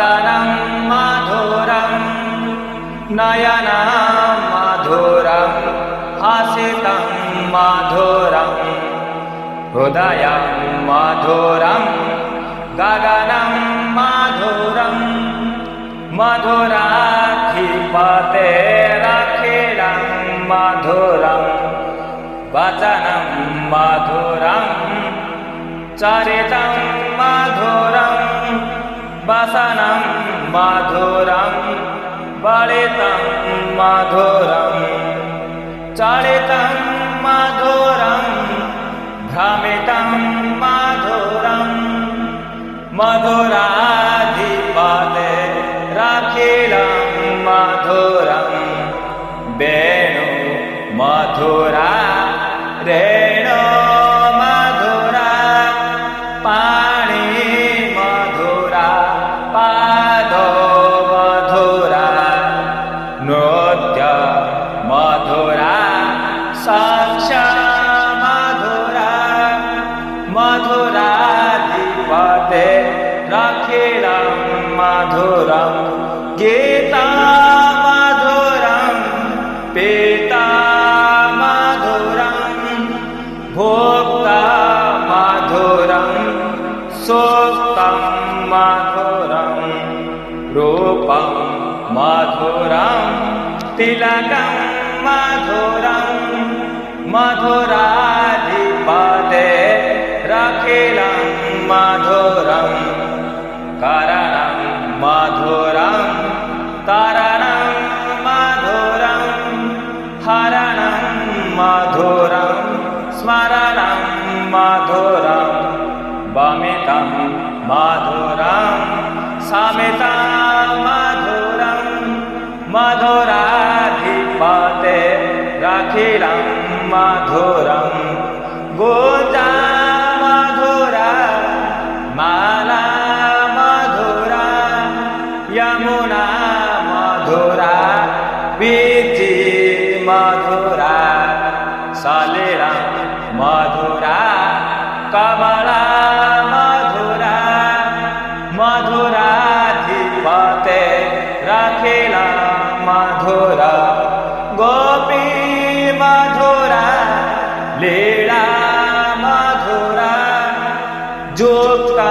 वदनं मधुरं नयनं मधुरं हसितं मधुरं हृदयं मधुरं गगनं मधुरं मधुराधिपतेरखिलं मधुरं वचनं मधुरं चरितं मधुरं वसनं मधुरं वलितं मधुरं चलितं मधुरं भ्रमितं मधुरं मधुराधिपतेरखिलं मधुरं वेणु मधुरा रेणु मधुरा पाणि मधुरा पादो मधुरा नृत्य मधुरा साक्ष मधुरा मधुराधिपतेरखिलं मधुरं गीता मधुरं पीता मधुरं भोक्ता मधुरं सुक्तं मधुरं रूपं मधुरं तिलकं मधुरं मधुराधिपतेरखिलं मधुरं करणं मधुरं तरणं मधुरं हरणं मधुरं स्मरणं मधुरं वमितं मधुरं समितं मधुरं मधुराधिपतेरखिलं मधुरं गोजा मधुरा माला मधुरा यमुना मधुरा वीथि मधुरा सलिला मधुरा कमला मधुरा मधुराधिपतेरखिलं मधुरा गोपी मधुरा लीला मधुरा जुक्ता